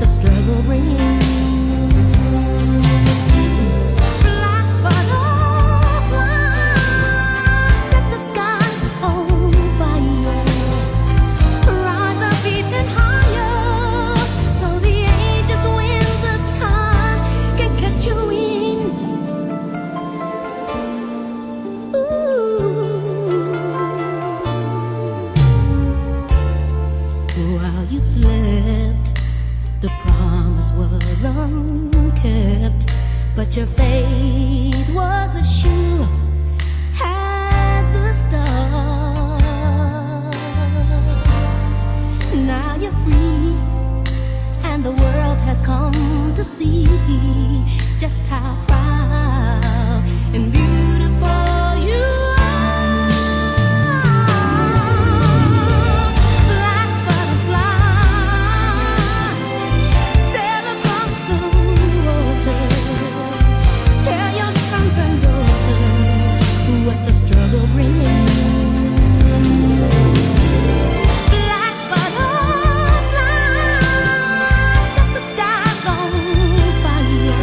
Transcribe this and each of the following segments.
the struggle brings. Black butterflies set the sky on fire. Rise up even higher, so the ages winds of time can catch your wings. While you slept, the promise was unkept, but your faith was as sure as the stars. Now you're free, and the world has come to see just how proud and beautiful you are. What the struggle brings. Black butterflies set the skies on fire.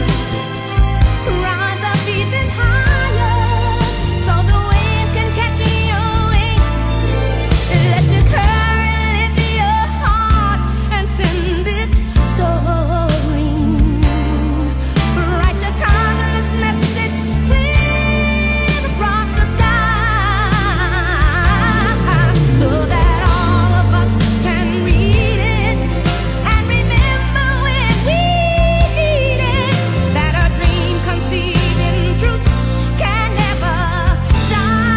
Rise up even higher, so the wind can catch your wings. Let the current lift your heart and send it soaring. Write your timeless message, please, across the sky, so that all of us can read it and remember when we need it, that our dream conceived in truth can never die,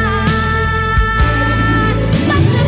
but to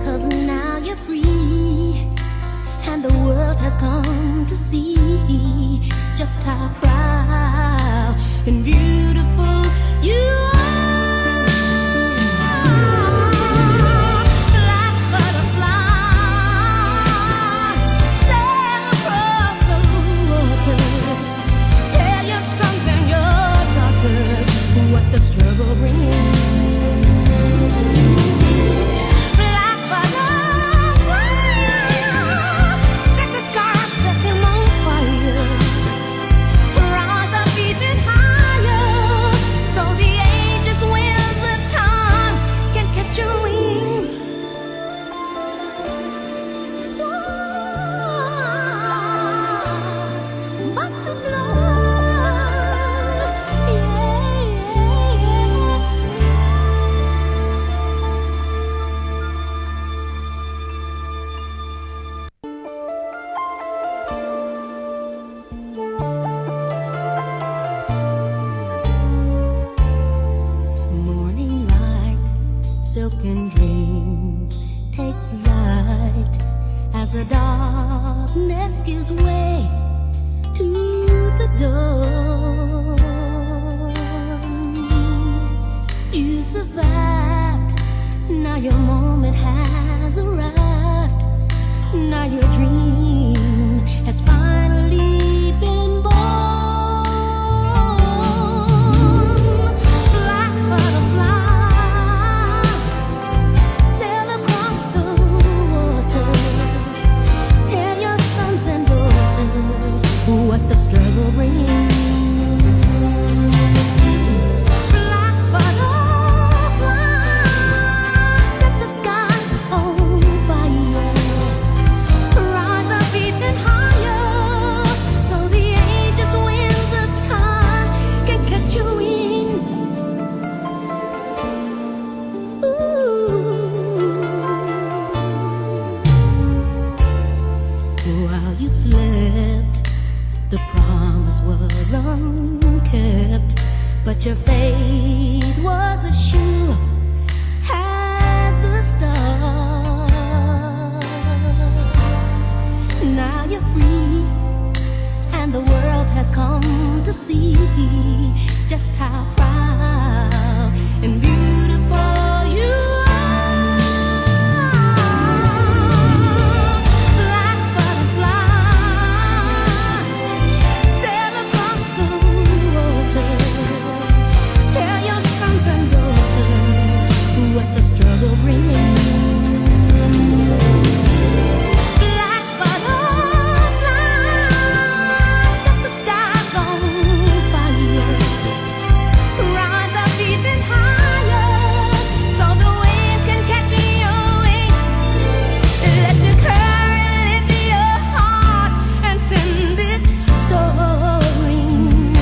Cause now you're free, and the world has come to see just how proud and beautiful you are. Black butterfly, sail across the waters. Tell your sons and your daughters what the struggle brings. Black butterfly, set the sky, set them on fire. Rise up even higher, so the ages winds of time can catch your wings. But to fly, yes. Morning light, silken dream, take flight as the darkness gives way to the dawn. You survived, now your moment has arrived. Now your dream has finally been born. Black butterfly, sail across the waters. Tell your sons and daughters what the struggle brings. Black butterfly, set the sky on fire. Rise see just how proud and beautiful you are. Black butterfly, sail across the waters. Tell your sons and daughters what the struggle brings. Black butterfly, set the skies on fire. Rise up even higher, so the wind can catch your wings. Let the current lift your heart and send it soaring.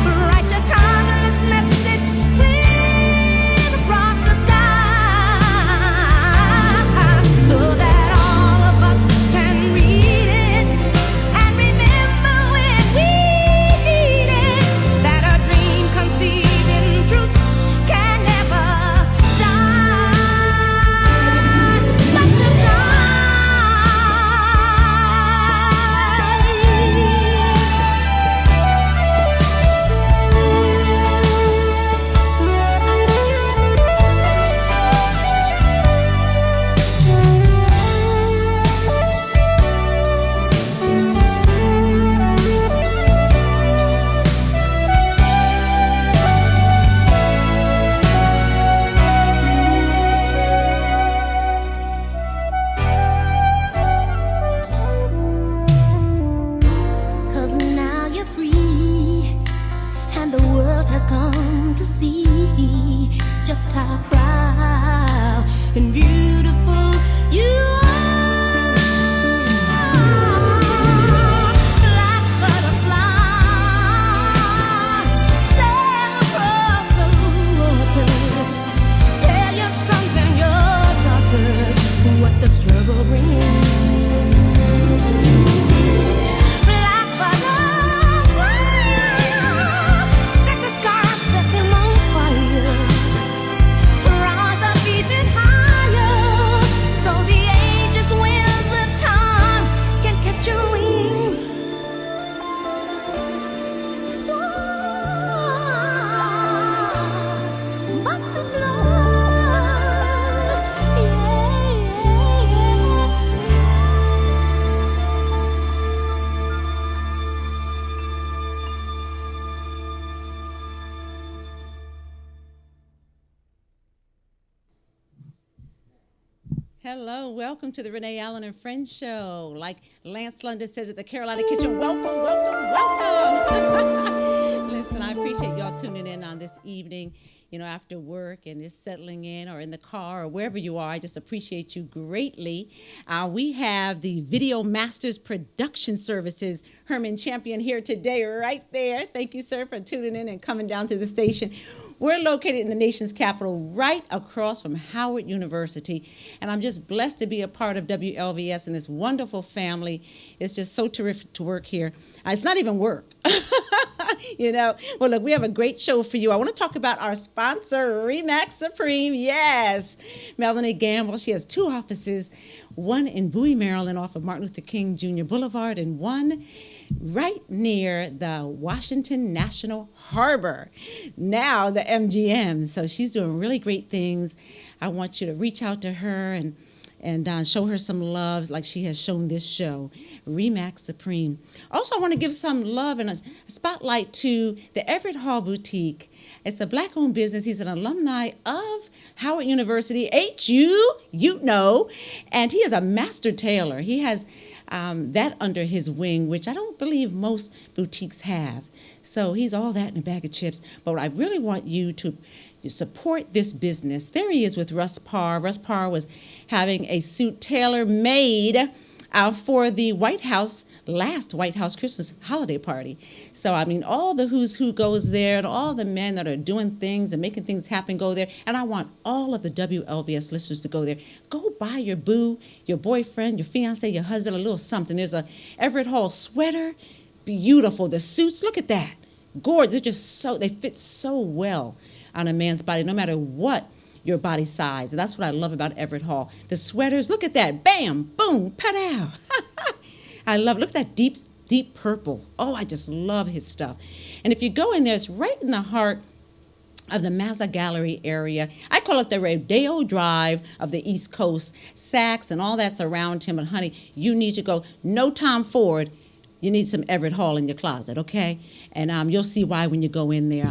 Write your timeless message clear across the sky, so that all of us can read it and remember when we need it, that our dream conceived in truth can never die, but to Cause now you're free, and the world has come to see just how proud and beautiful you are. Black butterfly, sail across the waters. Tell your sons and your daughters what the struggle brings. Black butterfly, set the skies, set them on fire. Rise up even higher, so the ages winds of time can catch your wings. But to fly, yes. Hello, welcome to the Renee Allen and Friends show. Like Lance London says at the Carolina Kitchen, welcome, welcome, welcome. Listen, I appreciate y'all tuning in on this evening, after work and just settling in or in the car or wherever you are. I just appreciate you greatly. We have the Video Masters Production Services, Herman Champion, here today, right there. Thank you, sir, for tuning in and coming down to the station. We're located in the nation's capital, right across from Howard University, and I'm just blessed to be a part of WLVS and this wonderful family. It's just so terrific to work here. It's not even work. Well, look, we have a great show for you. I want to talk about our sponsor, Remax Supreme. Yes, Melanie Gamble. She has 2 offices, one in Bowie, Maryland, off of Martin Luther King Jr. Boulevard, and one right near the Washington National Harbor, now the MGM. So she's doing really great things. I want you to reach out to her and show her some love like she has shown this show, Remax Supreme. Also, I want to give some love and a spotlight to the Everett Hall Boutique. It's a Black-owned business. He's an alumni of Howard University, HU, and he is a master tailor. He has that under his wing, which I don't believe most boutiques have. So he's all that in a bag of chips. But I really want you to support this business. There he is with Russ Parr. Russ Parr was having a suit tailor-made for the last White House Christmas holiday party. So, all the who's who goes there, and all the men that are doing things and making things happen go there. And I want all of the WLVS listeners to go there. Go buy your boo, your boyfriend, your fiance, your husband, a little something. There's a Everett Hall sweater. Beautiful. The suits, look at that. Gorgeous. They fit so well on a man's body, no matter what your body size. And that's what I love about Everett Hall. The sweaters, look at that. Bam, boom, pow. I love it. Look at that deep deep purple. Oh, I just love his stuff. And if you go in there, it's right in the heart of the Mazza Gallery area. I call it the Rodeo Drive of the East Coast. Saks and all that's around him. And honey, you need to go. No Tom Ford. You need some Everett Hall in your closet, okay? And you'll see why when you go in there.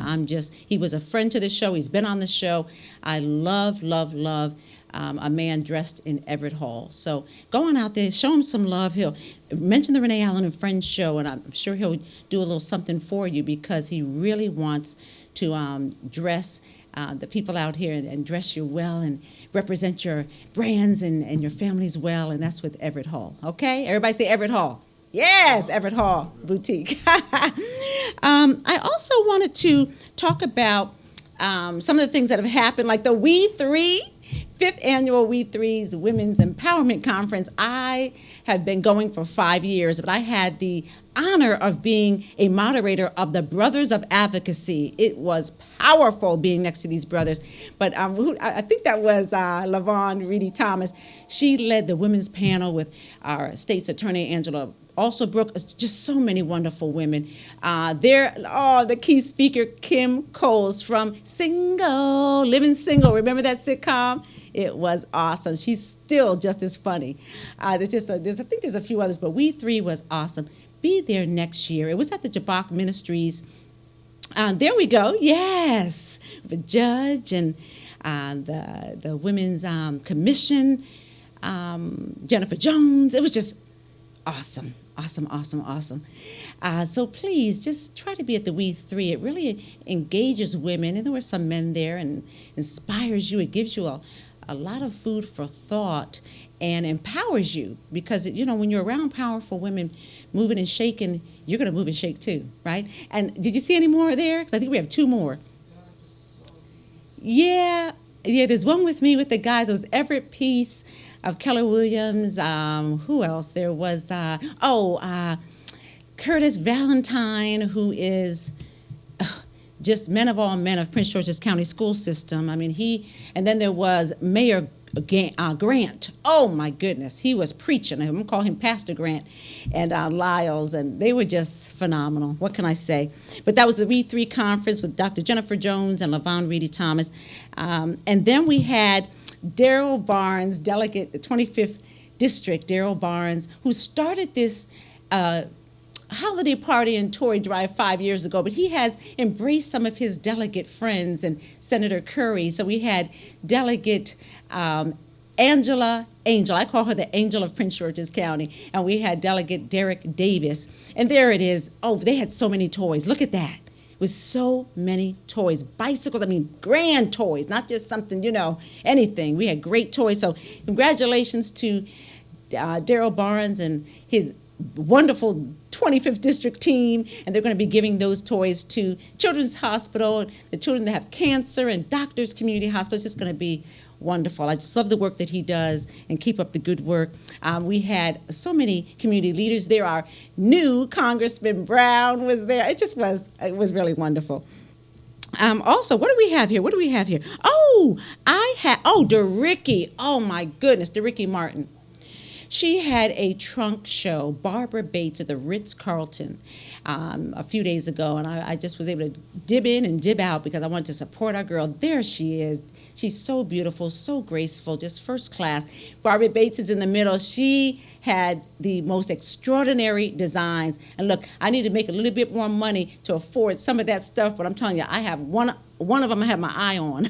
He was a friend to the show. He's been on the show. I love, love, love a man dressed in Everett Hall. So go on out there, show him some love. He'll mention the Renee Allen and Friends show, and I'm sure he'll do a little something for you because he really wants to dress the people out here and dress you well and represent your brands and your families well, and that's with Everett Hall, okay? Everybody say Everett Hall. Yes, Everett Hall Boutique. I also wanted to talk about some of the things that have happened, like the We Three, 5th annual We Three's Women's Empowerment Conference. I have been going for 5 years, but I had the honor of being a moderator of the Brothers of Advocacy. It was powerful being next to these brothers. But I think that was LaVon Reedy Thomas. She led the women's panel with our state's attorney, Angela also Brooke, just so many wonderful women. The key speaker, Kim Coles from Living Single. Remember that sitcom? It was awesome. She's still just as funny. I think there's a few others, but We Three was awesome. Be there next year. It was at the Jabok Ministries. There we go. Yes, the judge and the Women's Commission, Jennifer Jones. It was just awesome. Awesome. So please just try to be at the We Three. It really engages women, and there were some men there, and inspires you. It gives you a lot of food for thought and empowers you because, when you're around powerful women moving and shaking, you're going to move and shake too, right? And did you see any more there? Because I think we have 2 more. Yeah, there's one with me with the guys. It was Everett Peace of Keller Williams. Who else? There was, Curtis Valentine, who is just men of all men of Prince George's County School System. I mean, and then there was Mayor Grant. Oh my goodness, he was preaching. I'm gonna call him Pastor Grant, and Lyles, and they were just phenomenal. What can I say? But that was the We Three conference with Dr. Jennifer Jones and LaVon Reedy Thomas. And then we had Daryl Barnes, delegate, the 25th district, Daryl Barnes, who started this holiday party and Tory Drive 5 years ago, but he has embraced some of his delegate friends and Senator Curry. So we had Delegate Angela Angel. I call her the Angel of Prince George's County. And we had Delegate Derek Davis. And there it is. Oh, they had so many toys. Look at that. With so many toys, bicycles, grand toys, not just something, anything. We had great toys. So congratulations to Daryl Barnes and his wonderful 25th district team, and they're going to be giving those toys to Children's Hospital, the children that have cancer, and Doctors Community Hospital. It's just going to be wonderful. I just love the work that he does, and keep up the good work. We had so many community leaders there. Our new Congressman Brown was there. It was really wonderful. Also, what do we have here? DeRicky. Oh my goodness, DeRicky Martin. She had a trunk show, Barbara Bates at the Ritz-Carlton a few days ago, and I just was able to dib in and dib out because I wanted to support our girl. There she is. She's so beautiful, so graceful, just first class. Barbara Bates is in the middle. She had the most extraordinary designs. And look, I need to make a little bit more money to afford some of that stuff, but I'm telling you, I have one of them I have my eye on.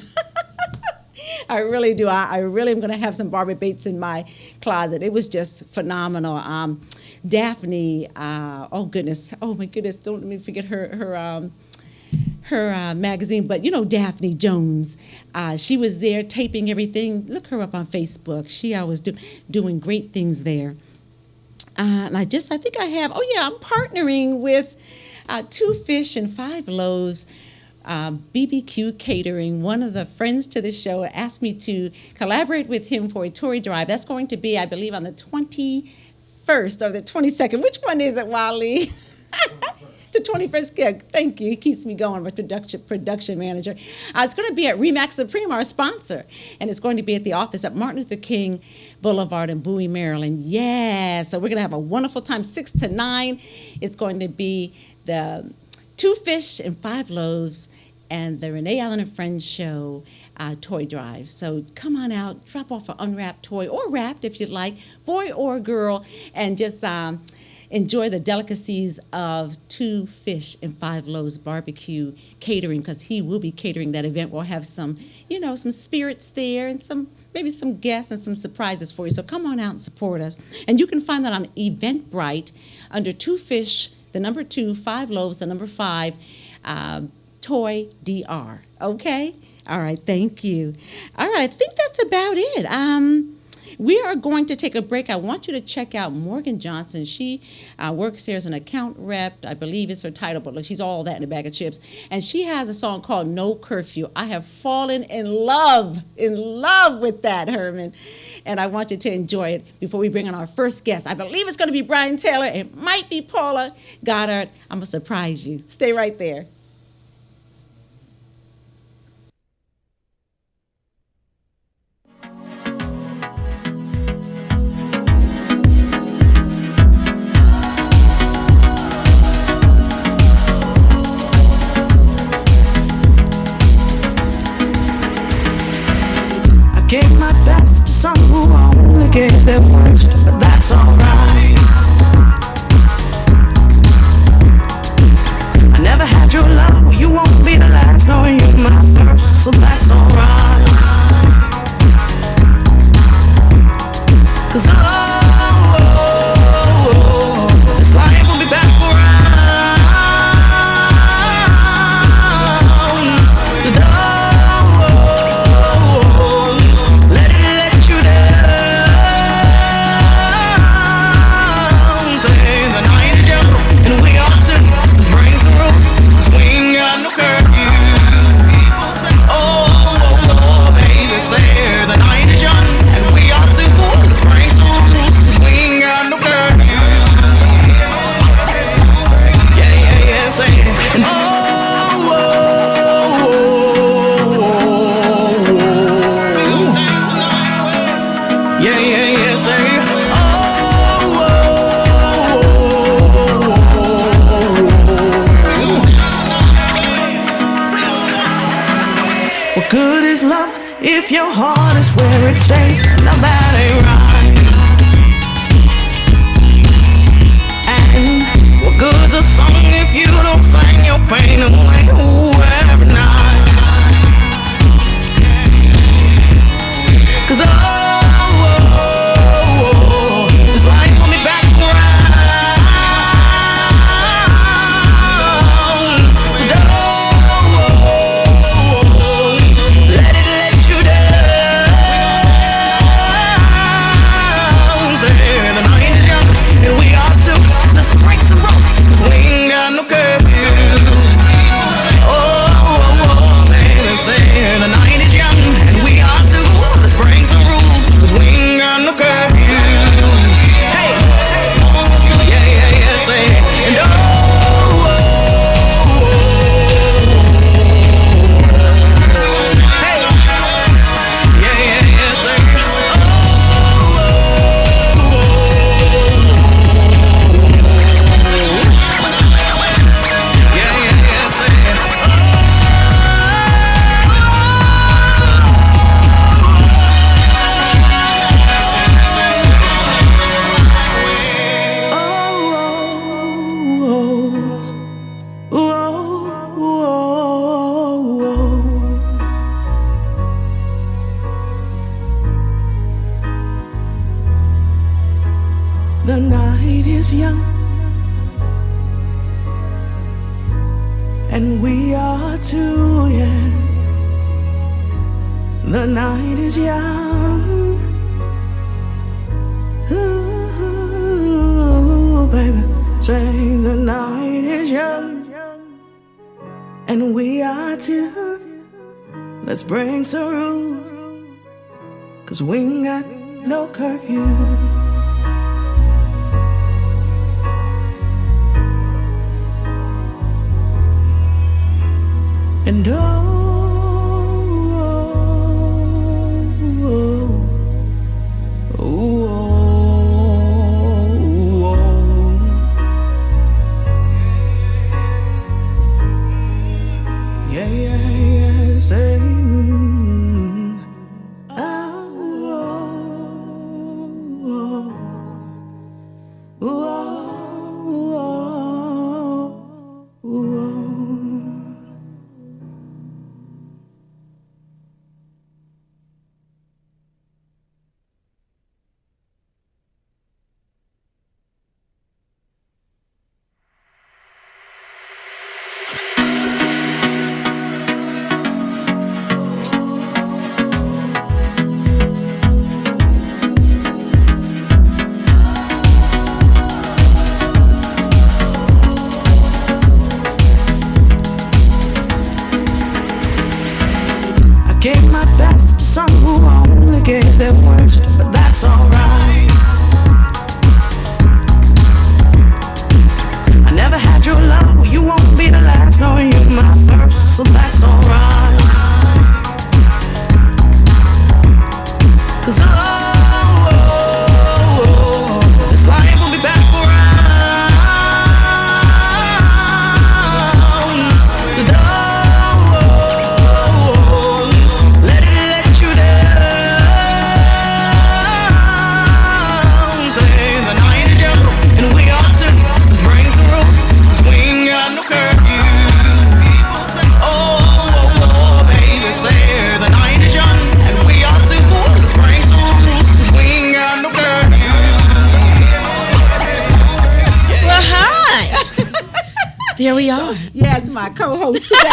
I really do. I really am going to have some Barbara Bates in my closet. It was just phenomenal. Daphne, oh my goodness, don't let me forget her magazine, but Daphne Jones, she was there taping everything. Look her up on Facebook. She always doing great things there. And I think I have, I'm partnering with 2 Fish and 5 Loaves, BBQ Catering. One of the friends to the show asked me to collaborate with him for a Tory Drive. That's going to be, I believe, on the 21st or the 22nd. Which one is it, Wally? The 21st gig. Thank you. He keeps me going with production manager. It's going to be at Remax Supreme, our sponsor, and it's going to be at the office at Martin Luther King Boulevard in Bowie, Maryland. Yeah, so we're going to have a wonderful time, 6 to 9. It's going to be the 2 fish and 5 loaves and the Renee Allen and Friends show toy drive. So come on out, drop off an unwrapped toy or wrapped if you'd like, boy or girl, and just enjoy the delicacies of 2 fish and 5 loaves barbecue catering, because he will be catering that event. We'll have some, some spirits there and maybe some guests and some surprises for you. So come on out and support us. And you can find that on Eventbrite under 2 fish, the number 2, 5 loaves, the number 5, Toy DR. Okay? All right, thank you. All right, I think that's about it. We are going to take a break. I want you to check out Morgan Johnson. She works here as an account rep. I believe is her title, but look, she's all that in a bag of chips. And she has a song called No Curfew. I have fallen in love with that, Herman. And I want you to enjoy it before we bring on our first guest. I believe it's going to be Brian Taylor. It might be Paula Goddard. I'm going to surprise you. Stay right there. Gave my best to some who only gave their worst, but that's alright. I never had your love, you won't be the last, nor you my first, so that's alright. 'Cause this life will be back around. So good is love if your heart is where it stays. Now that ain't right. And what good's a song if you don't sing your pain away every night? 'Cause this life will be back around. So the night is young, and we are too young. The night is young, ooh, baby, say the night is young, and we are too. Let's bring some rules, 'cause we ain't got no curfew. And yeah, yeah, yeah, say, gave my best to some who only gave their worst, but that's alright. I never had your love, well, you won't be the last, nor you my first, so that's alright. 'Cause this life will be back around. So There we are. Yes, my co-host today.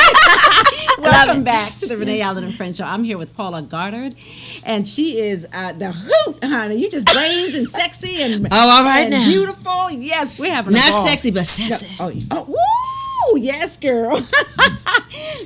Welcome back to the Renee Allen Friends show. I'm here with Paula Goddard, and she is the hoot, honey. You just brains and sexy and all right and now. Beautiful. Yes, we're having a ball. Not sexy, but sassy. Oh, woo! Yes, girl.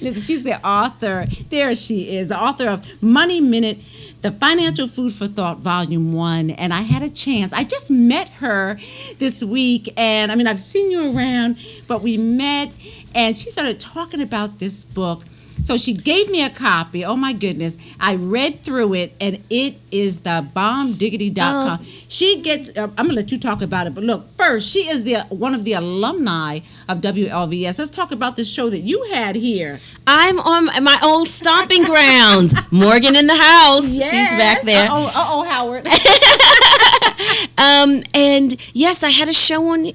Listen, she's the author. There she is, the author of Money Minute, the Financial Food for Thought, Volume 1. And I had a chance. I just met her this week. And, I mean, I've seen you around, but we met, and she started talking about this book. So she gave me a copy. Oh, my goodness. I read through it, and it is the bombdiggity.com. Oh. She gets, I'm going to let you talk about it. But look, first, she is one of the alumni of WLVS. Let's talk about the show that you had here. I'm on my old stomping grounds. Morgan in the house. Yes. She's back there. Uh-oh, Howard. And yes, I had a show on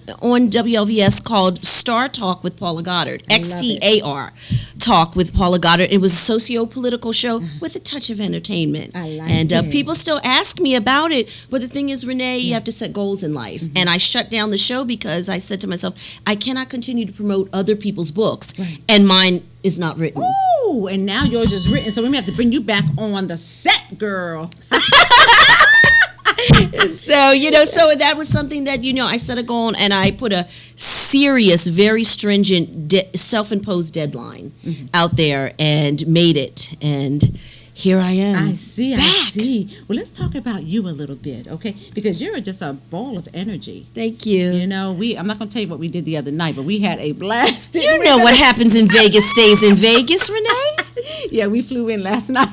WLVS called Star Talk with Paula Goddard. XTAR Talk with Paula Goddard. It was a socio-political show with a touch of entertainment. I like and it. People still ask me about it. But the thing is, Renee, you have to set goals in life. Mm-hmm. And I shut down the show because I said to myself, I cannot continue to promote other people's books. Right. And mine is not written. Ooh, and now yours is written. So we may have to bring you back on the set, girl. So, so that was something that, I set a goal and I put a serious, very stringent, self-imposed deadline out there and made it. And here I am. I see. Well, let's talk about you a little bit, okay? Because you're just a ball of energy. Thank you. I'm not going to tell you what we did the other night, but we had a blast. You know what happens in Vegas stays in Vegas, Renee? Yeah, we flew in last night.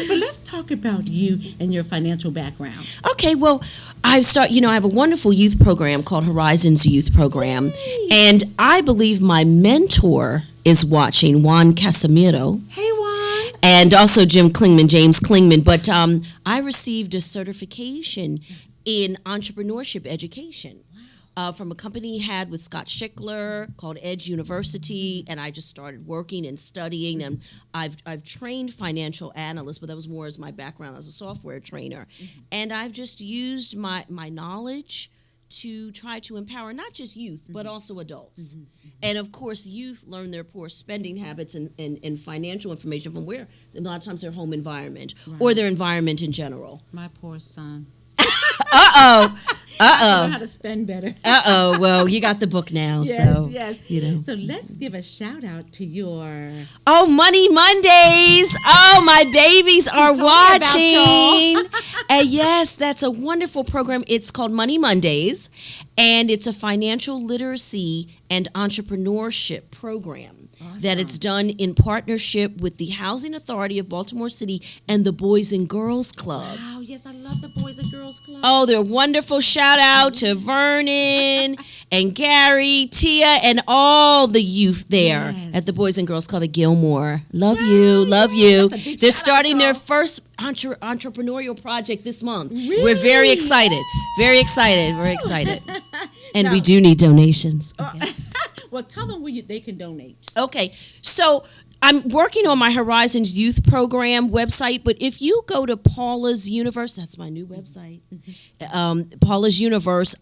But let's talk about you and your financial background. Okay, well, I have a wonderful youth program called Horizons Youth Program. Yay. And I believe my mentor is watching, Juan Casimiro. Hey, Juan. And also James Klingman. But I received a certification in entrepreneurship education. From a company he had with Scott Schickler called Edge University, and I just started working and studying, and I've trained financial analysts, but that was more as my background as a software trainer, and I've just used my knowledge to try to empower not just youth, but also adults. And of course, youth learn their poor spending habits and financial information from where? A lot of times their home environment or their environment in general. My poor son. Uh-oh. I know how to spend better. Well, you got the book now. Yes. So, So let's give a shout out to your... Oh, Money Mondays. Oh, my babies are watching. And yes, that's a wonderful program. It's called Money Mondays, and it's a financial literacy and entrepreneurship program. that it's done in partnership with the Housing Authority of Baltimore City and the Boys and Girls Club. Wow, yes, I love the Boys and Girls Club. Oh, they're wonderful. Shout out to Vernon and Gary, Tia, and all the youth there at the Boys and Girls Club at Gilmore. Love you. Love you. They're starting their first entrepreneurial project this month. Really? We're very excited. Very excited. We're excited. And we do need donations. Okay. Well, tell them where they can donate. Okay, so I'm working on my Horizons Youth Program website, but if you go to Paula's Universe, that's my new website, Paula's Universe,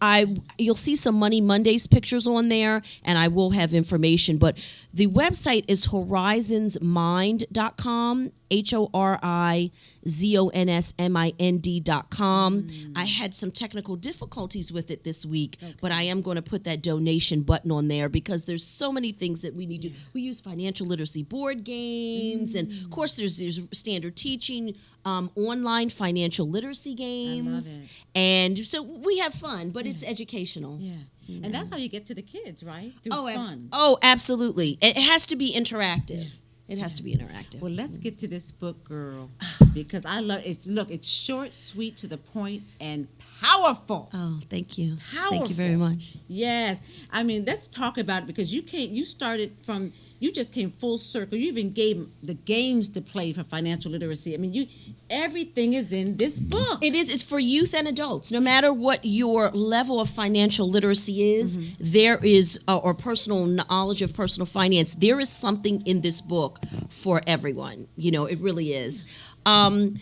you'll see some Money Mondays pictures on there, and I will have information, but the website is horizonsmind.com, HORIZONSMIND.com. I had some technical difficulties with it this week, but I am going to put that donation button on there because there's so many things that we need to. We use financial literacy board games, and of course there's standard teaching, online financial literacy games. I love it. And so we have fun, but it's educational. Yeah. And that's how you get to the kids, right? Through fun. Absolutely. It has to be interactive. Yeah. It has to be interactive. Well, let's get to this book, girl, because I love it. Look, it's short, sweet, to the point, and powerful. Oh, thank you. Powerful. Thank you very much. Yes. I mean, let's talk about it because you just came full circle. You even gave the games to play for financial literacy. I mean, everything is in this book. It is. It's for youth and adults. No matter what your level of financial literacy is, there is, or personal knowledge of personal finance, there is something in this book for everyone. It really is. In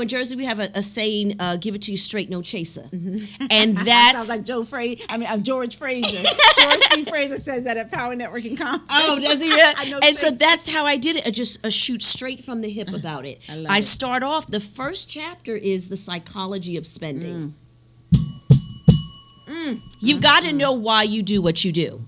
Jersey we have a saying, give it to you straight, no chaser. And that's... sounds like George Fraser. George C. Fraser says that at Power Networking Conference. Oh, does he really? So that's how I did it. Just shoot straight from the hip about it. I start off, the first chapter is the psychology of spending. You've got to know why you do what you do.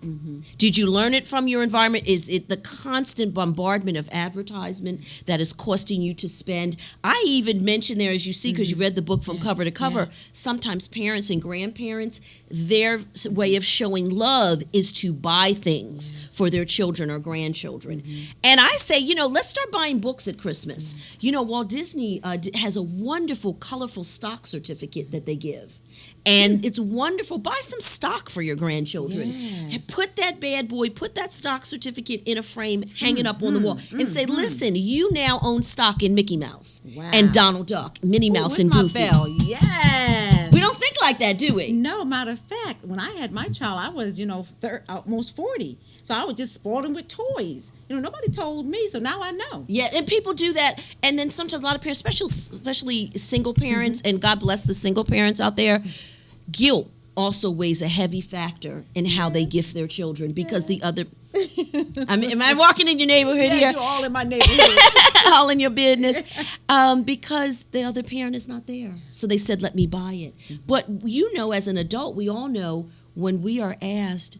Did you learn it from your environment? Is it the constant bombardment of advertisement that is costing you to spend? I even mentioned there, as you see, because you read the book from cover to cover, sometimes parents and grandparents, their way of showing love is to buy things for their children or grandchildren. And I say, let's start buying books at Christmas. Walt Disney has a wonderful, colorful stock certificate that they give. And it's wonderful. Buy some stock for your grandchildren. Yes. Put that stock certificate in a frame, hang it up on the wall, and say, listen, you now own stock in Mickey Mouse and Donald Duck, Minnie Mouse, and Goofy. Bell? Yes. We don't think like that, do we? No, matter of fact, when I had my child, I was, almost 40. So I would just spoil them with toys. Nobody told me, so now I know. Yeah, and people do that. And then sometimes a lot of parents, especially single parents, and God bless the single parents out there, guilt also weighs a heavy factor in how they gift their children because the other... am I walking in your neighborhood here? You're all in my neighborhood. All in your business. Because the other parent is not there. So they said, let me buy it. But as an adult, we all know when we are asked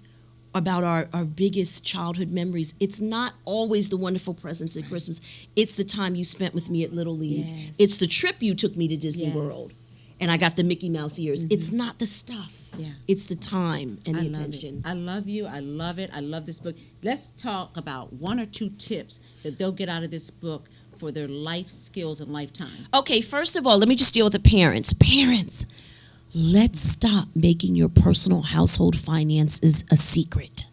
about our biggest childhood memories, it's not always the wonderful presents at Christmas. It's the time you spent with me at Little League. Yes. It's the trip you took me to Disney World. And I got the Mickey Mouse ears. It's not the stuff. Yeah. It's the time and the attention. I love you. I love it. I love this book. Let's talk about one or two tips that they'll get out of this book for their life skills and lifetime. Okay, first of all, let me just deal with the parents. Parents, let's stop making your personal household finances a secret.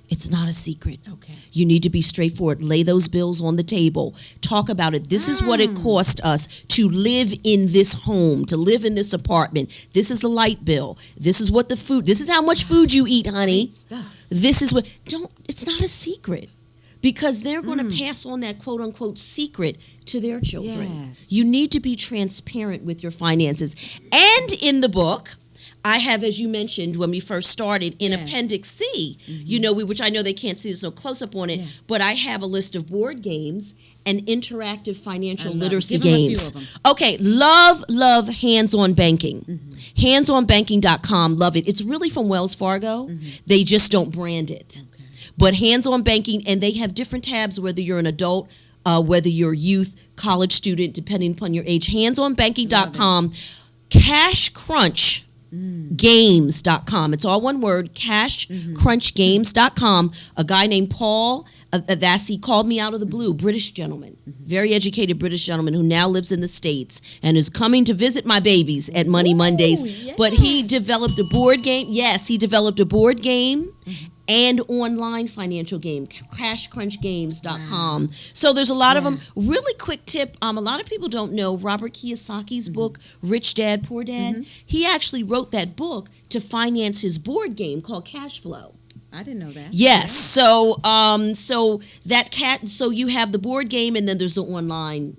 It's not a secret. Okay. You need to be straightforward. Lay those bills on the table. Talk about it. This is what it cost us to live in this home, to live in this apartment. This is the light bill. This is what the food. This is how much food you eat, honey. This is what. It's not a secret. Because they're going to pass on that quote unquote secret to their children. Yes. You need to be transparent with your finances. And in the book, I have, as you mentioned when we first started, in Appendix C, which I know they can't see, there's no close-up on it, but I have a list of board games and interactive financial literacy games. Okay, love hands-on banking. Handsonbanking.com, love it. It's really from Wells Fargo. They just don't brand it. Okay. But hands-on banking, and they have different tabs, whether you're an adult, whether you're youth, college student, depending upon your age. Handsonbanking.com, Cash Crunch. Games.com. It's all one word, cashcrunchgames.com. A guy named Paul He called me out of the blue, British gentleman, very educated British gentleman who now lives in the States and is coming to visit my babies at Money Mondays. Yes. But he developed a board game. Yes, he developed a board game and online financial game, CrashCrunchGames.com. So there's a lot of them. Really quick tip, a lot of people don't know Robert Kiyosaki's book, Rich Dad, Poor Dad. He actually wrote that book to finance his board game called Cash Flow. I didn't know that. Yes. So so you have the board game and then there's the online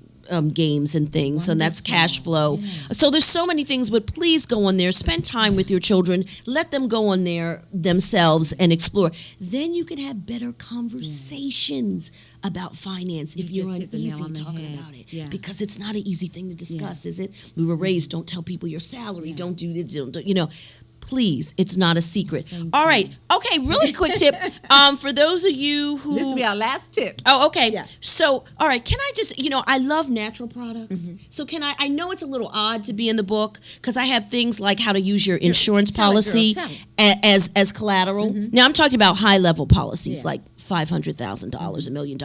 games and things. So that's Cash Flow. Yeah. So there's so many things, but please go on there, spend time with your children, let them go on there themselves and explore. Then you can have better conversations about finance if you're uneasy talking about it. Yeah. Because it's not an easy thing to discuss, is it? We were raised, don't tell people your salary, don't do this, don't. Please, it's not a secret. All right. Okay, really quick tip. For those of you who... This will be our last tip. Oh, okay. Yeah. So, all right, can I just, I love natural products. So can I know it's a little odd to be in the book because I have things like how to use your insurance policy as collateral. Now, I'm talking about high-level policies like $500,000, $1 million.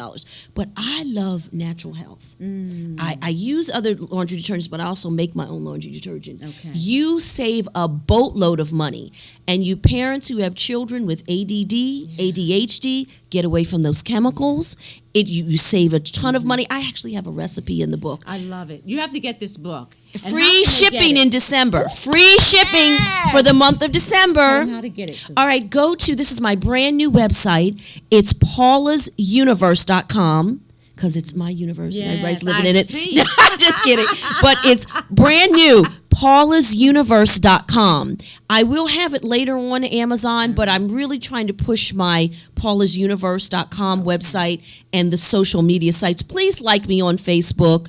But I love natural health. I use other laundry detergents, but I also make my own laundry detergent. Okay. You save a boatload of money. And you parents who have children with ADD, ADHD, get away from those chemicals. You save a ton of money. I actually have a recipe in the book. I love it. You have to get this book. Free shipping in December. Free shipping for the month of December. How to get it. All right, this is my brand new website. It's paulasuniverse.com. Because it's my universe and everybody's living in it. No, I'm just kidding. But it's brand new, paulasuniverse.com. I will have it later on Amazon, but I'm really trying to push my paulasuniverse.com website and the social media sites. Please like me on Facebook.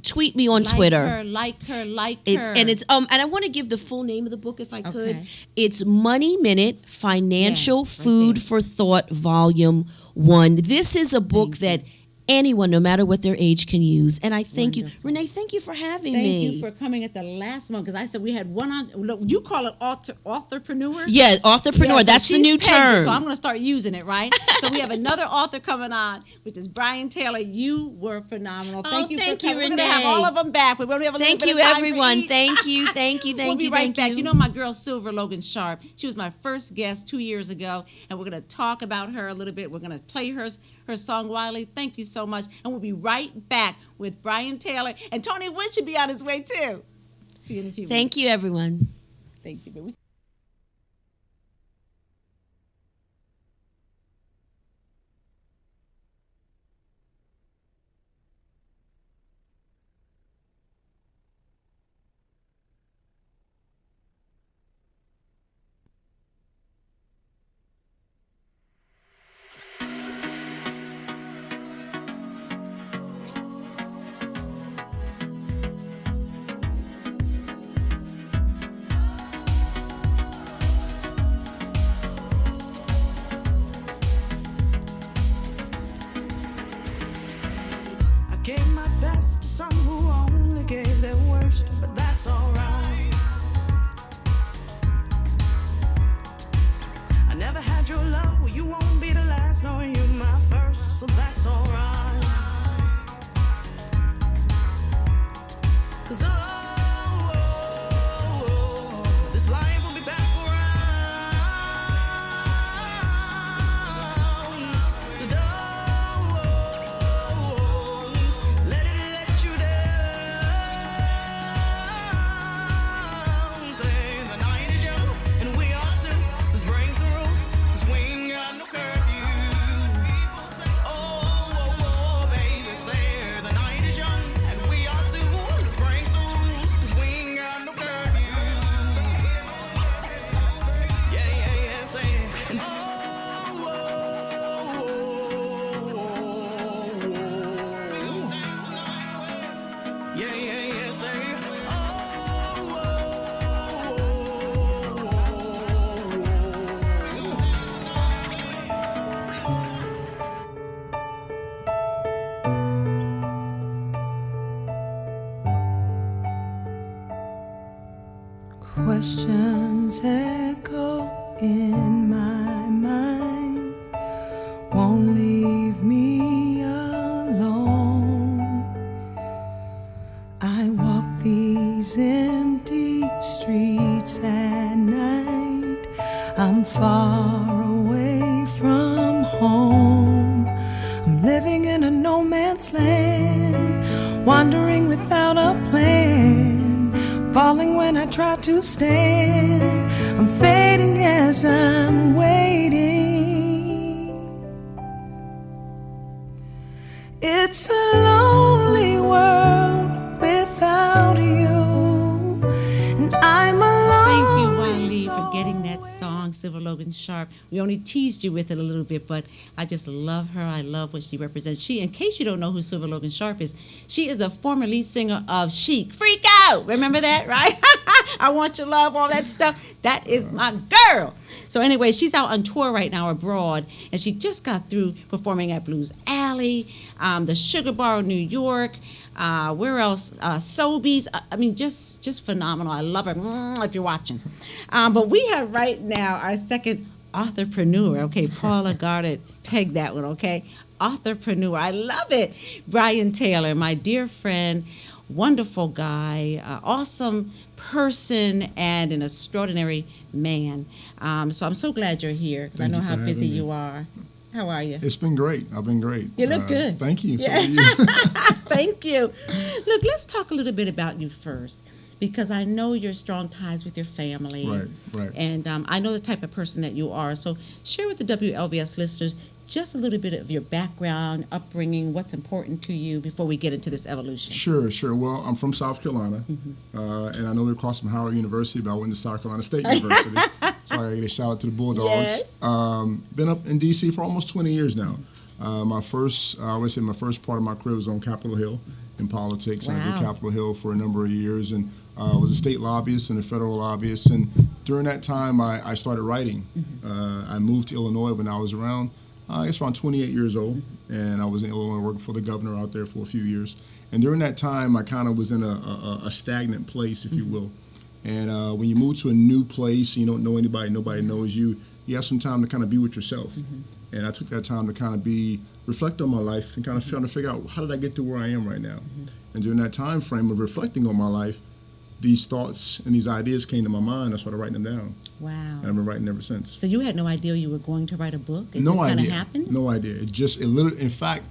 Tweet me on Twitter. Like her. And I want to give the full name of the book if I could. It's Money Minute Financial Food for Thought Volume 1. This is a book that anyone, no matter what their age, can use. And I thank you. Renee, thank you for having me. Thank you for coming at the last moment, because I said we had one on, you call it authorpreneur? Yeah, authorpreneur. Yeah, so that's the new term. So I'm going to start using it, right? So we have another author coming on, which is Brian Taylor. You were phenomenal. Thank you for coming. Renee. We're going to have all of them back. We're going to have a little bit of time everyone. Thank you. We'll be right back. You know my girl, Silver Logan Sharp. She was my first guest 2 years ago, and we're going to talk about her a little bit. We're going to play her song, Wiley. Thank you so much. And we'll be right back with Brian Taylor. And Tony Wood should be on his way, too. See you in a few minutes. Thank you, everyone. Thank you, baby. Gave my best to some who only gave their worst, but that's alright. I never had your love, well you won't be the last, knowing you my first, so that's alright. 'Cause this life will be back around. So let you down. Say the night is young and we are too. Let's bring some rules, 'cause we ain't got no curfew. Oh, baby, say the night is young and we are too. Let's bring some rules, 'cause we ain't got no curfew. Yeah, say and yeah, say questions echo in my mind, won't leave these empty streets at night. I'm far away from home. I'm living in a no man's land, wandering without a plan, falling when I try to stand. I'm fading as I'm waiting. It's a lonely world without you, and I'm alone. Thank you, Wally, for getting that song, Silver Logan Sharp. We only teased you with it a little bit, but I just love her. I love what she represents. She, in case you don't know who Silver Logan Sharp is, she is a former lead singer of Chic. Freak Out! Remember that, right? I Want Your Love, all that stuff. That is my girl. So anyway, she's out on tour right now abroad, and she just got through performing at Blues Alley, the Sugar Bar in New York, where else? Sobeys. I mean, just phenomenal. I love her, if you're watching. But we have right now our second authorpreneur, okay? Paula Goddard pegged that one, okay? Authorpreneur. I love it. Brian Taylor, my dear friend, wonderful guy, awesome person, and an extraordinary man. So I'm so glad you're here, because I know how busy you are. How are you? It's been great. I've been great. You look good. Thank you. Yeah. So do you. Thank you. Look, let's talk a little bit about you first, because I know you're strong ties with your family. Right. And I know the type of person that you are. So share with the WLVS listeners just a little bit of your background, upbringing, what's important to you before we get into this evolution. Sure. Well, I'm from South Carolina, and I know we're across from Howard University, but I went to South Carolina State University. So I gotta get a shout out to the Bulldogs. Yes. Been up in D.C. for almost 20 years now. My first part of my career was on Capitol Hill in politics. Wow. I did Capitol Hill for a number of years, and was a state lobbyist and a federal lobbyist. And during that time, I started writing. I moved to Illinois when I was around 28 years old, and I was in Illinois working for the governor out there for a few years. And during that time, I kind of was in a stagnant place, if you will. And when you move to a new place, you don't know anybody, nobody knows you, you have some time to kind of be with yourself. And I took that time to kind of reflect on my life and kind of trying to figure out, how did I get to where I am right now? And during that time frame of reflecting on my life, these thoughts and these ideas came to my mind. I started writing them down. Wow. And I've been writing ever since. So you had no idea you were going to write a book? It No just kind of idea. happened? No idea. It literally, in fact,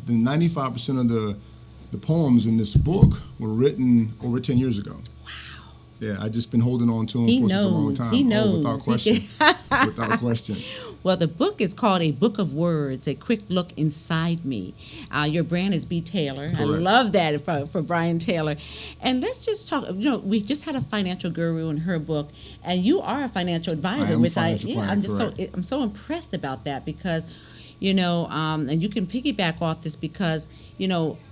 the 95% of the poems in this book were written over 10 years ago. Wow. Yeah, I've just been holding on to them for such a long time. He knows. Oh, without question. Without question. Well, the book is called A Book of Words, A Quick Look Inside Me. Your brand is B. Taylor. Correct. I love that for Brian Taylor. And let's just talk, we just had a financial guru in her book, and you are a financial advisor, I am a financial planner, I'm just correct. I'm so impressed about that, because and you can piggyback off this, because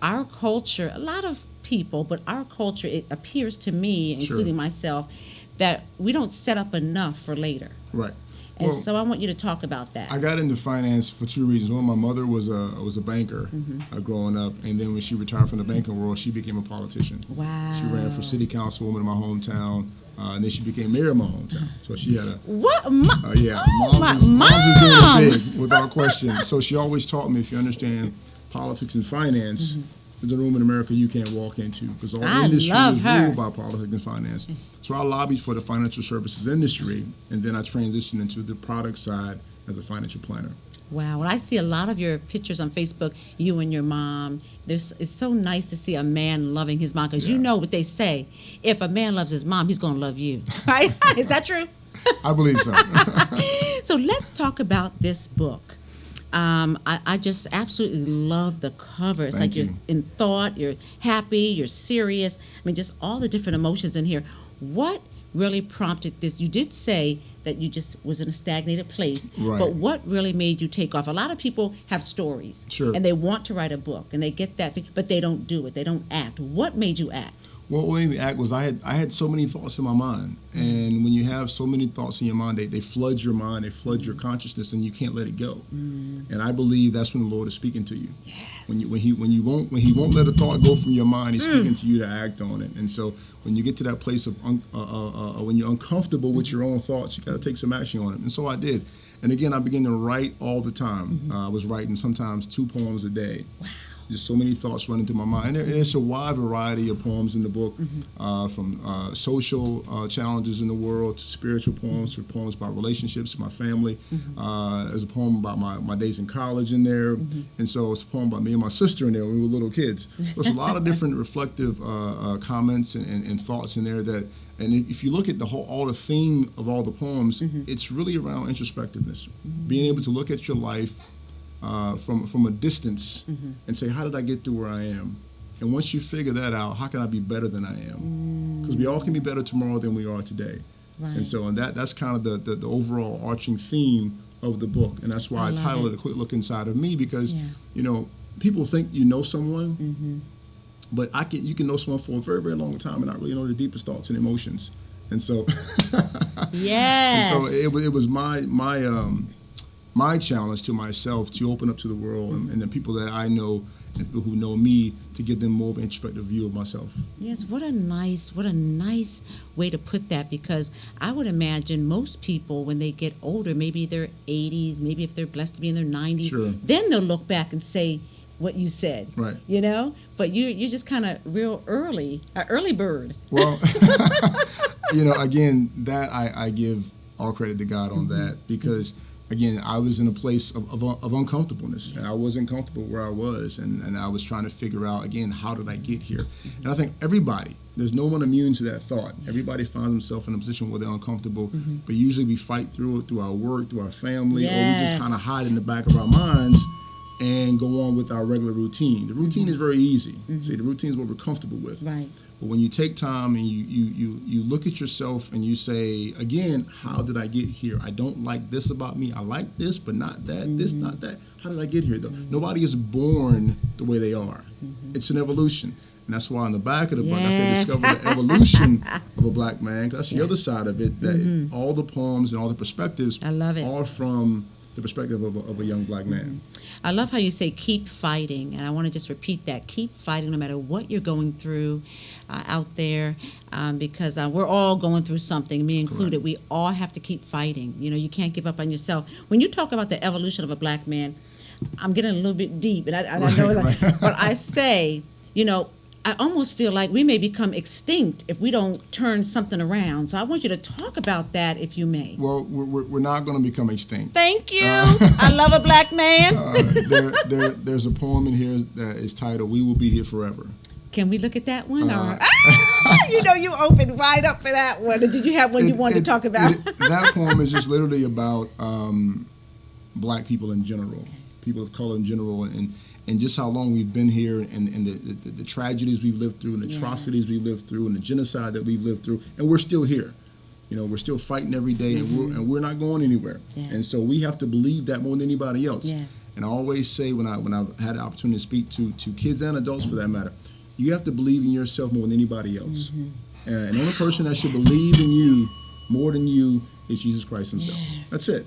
our culture, a lot of people, but our culture, it appears to me, including myself, that we don't set up enough for later. Right. And Well, so I want you to talk about that. I got into finance for two reasons. One, my mother was a banker growing up, and then when she retired from the banking world, she became a politician. Wow. She ran for city councilwoman in my hometown, and then she became mayor of my hometown. So she had a What? yeah, Oh, mom's my is doing mom. it big, without question. So she always taught me, if you understand politics and finance, there's a room in America you can't walk into, because all I the industry love is her. ruled by politics and finance. So I lobbied for the financial services industry, and then I transitioned into the product side as a financial planner. Wow. When I see a lot of your pictures on Facebook, you and your mom, it's so nice to see a man loving his mom, because you know what they say. If a man loves his mom, he's going to love you. Right? Is that true? I believe so. So let's talk about this book. I just absolutely love the cover. It's Thank like you're you. in thought, you're happy, you're serious. I mean, just all the different emotions in here. What really prompted this? You did say that you just was in a stagnated place, Right. but what really made you take off? A lot of people have stories, Sure. and they want to write a book, and they get that, but they don't do it. They don't act. What made you act? What made me act was I had so many thoughts in my mind, and when you have so many thoughts in your mind, they flood your mind, they flood your consciousness, and you can't let it go. And I believe that's when the Lord is speaking to you. Yes. When he won't let a thought go from your mind, He's speaking to you to act on it. And so when you get to that place of when you're uncomfortable with your own thoughts, you got to take some action on it. And so I did. And again, I began to write all the time. I was writing sometimes 2 poems a day. Wow. just so many thoughts running through my mind. And there's a wide variety of poems in the book, from social challenges in the world to spiritual poems, to poems about relationships, my family. There's a poem about my days in college in there. And so it's a poem about me and my sister in there when we were little kids. There's a lot of different reflective comments and thoughts in there that, and if you look at all the theme of all the poems, it's really around introspectiveness, being able to look at your life from a distance and say, how did I get to where I am? And once you figure that out, how can I be better than I am? Because we all can be better tomorrow than we are today. Right. And so, that's kind of the overall arching theme of the book, and that's why I titled it A Quick Look Inside of Me, because you know, people think you know someone, but you can know someone for a very, very long time and not really know the deepest thoughts and emotions. And so, yes. And so it was my challenge to myself to open up to the world and the people that I know and people who know me, to give them more of an introspective view of myself. Yes, what a nice way to put that, because I would imagine most people, when they get older, maybe their 80s, maybe if they're blessed to be in their 90s, Sure. then they'll look back and say what you said. Right. You know? But you're just kind of real early, an early bird. Well, you know, again, that I give all credit to God on that, because again, I was in a place of uncomfortableness, and I wasn't comfortable where I was, and I was trying to figure out, again, how did I get here? And I think there's no one immune to that thought. Everybody finds themselves in a position where they're uncomfortable, but usually we fight through it, through our work, through our family, or we just kind of hide in the back of our minds and go on with our regular routine. The routine is very easy. See, the routine is what we're comfortable with. Right. But when you take time and you look at yourself and you say, again, how did I get here? I don't like this about me. I like this, but not that. This, not that. How did I get here, though? Nobody is born the way they are. It's an evolution. And that's why on the back of the book, I say discover the evolution of a black man. 'Cause that's the other side of it, that all the poems and all the perspectives I love it. are from the perspective of a young black man. I love how you say keep fighting, and I want to just repeat that. Keep fighting no matter what you're going through out there, because we're all going through something, me included. Correct. We all have to keep fighting. You know, you can't give up on yourself. When you talk about the evolution of a black man, I'm getting a little bit deep, and I know that, but I say, you know, I almost feel like we may become extinct if we don't turn something around. So I want you to talk about that, if you may. Well, we're not going to become extinct. Thank you. I love a black man. There's a poem in here that is titled "We Will Be Here Forever." Can we look at that one? You know, you opened right up for that one. Or did you have one you wanted to talk about? That poem is just literally about black people in general, people of color in general, and just how long we've been here, and the tragedies we've lived through, and the atrocities we've lived through, and the genocide that we've lived through, and we're still here. You know, we're still fighting every day, and we're not going anywhere. Yes. And so we have to believe that more than anybody else. Yes. And I always say, when I've had the opportunity to speak to kids and adults for that matter, you have to believe in yourself more than anybody else. And the only person that should believe in you more than you is Jesus Christ himself. Yes. That's it.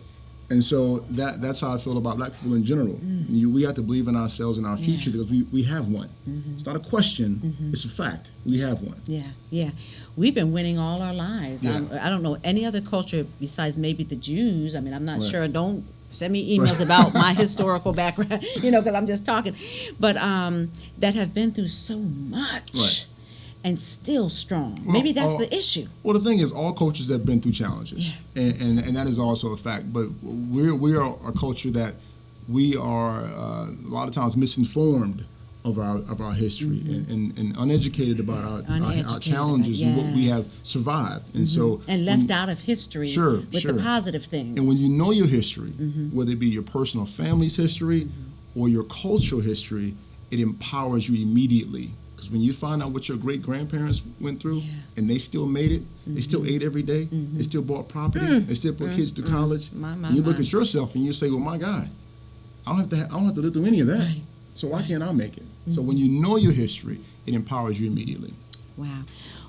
And so that's how I feel about black people in general. We have to believe in ourselves and our future, because we have one. It's not a question, it's a fact. We have one. Yeah. We've been winning all our lives. Yeah. I don't know any other culture besides maybe the Jews. I mean, I'm not Right. sure. Don't send me emails about my historical background, you know, because I'm just talking. But that have been through so much. Right. And still strong. Well, Maybe that's the issue. Well, the thing is, all cultures have been through challenges, and that is also a fact. But we are a culture that we are a lot of times misinformed of our history, and uneducated about our challenges and what we have survived, and so And left out of history with the positive things. And when you know your history, whether it be your personal family's history or your cultural history, it empowers you immediately. Because when you find out what your great-grandparents went through, and they still made it, they still ate every day, they still bought property, they still put kids to college, and you look at yourself and you say, well, my God, I don't have to live through any of that, so why can't I make it? So when you know your history, it empowers you immediately. Wow.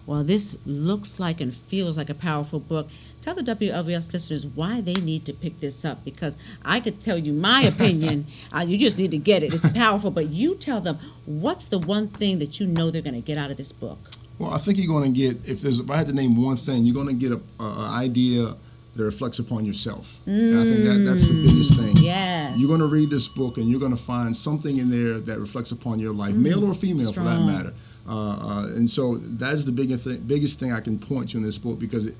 Well, this looks like and feels like a powerful book. Tell the WLVS listeners why they need to pick this up, because I could tell you my opinion. You just need to get it. It's powerful. But you tell them, what's the one thing that you know they're going to get out of this book? Well, I think you're going to get, if I had to name one thing, you're going to get an idea that reflects upon yourself. And I think that's the biggest thing. Yes. You're going to read this book and you're going to find something in there that reflects upon your life, male or female for that matter. And so that's the biggest thing I can point to in this book, because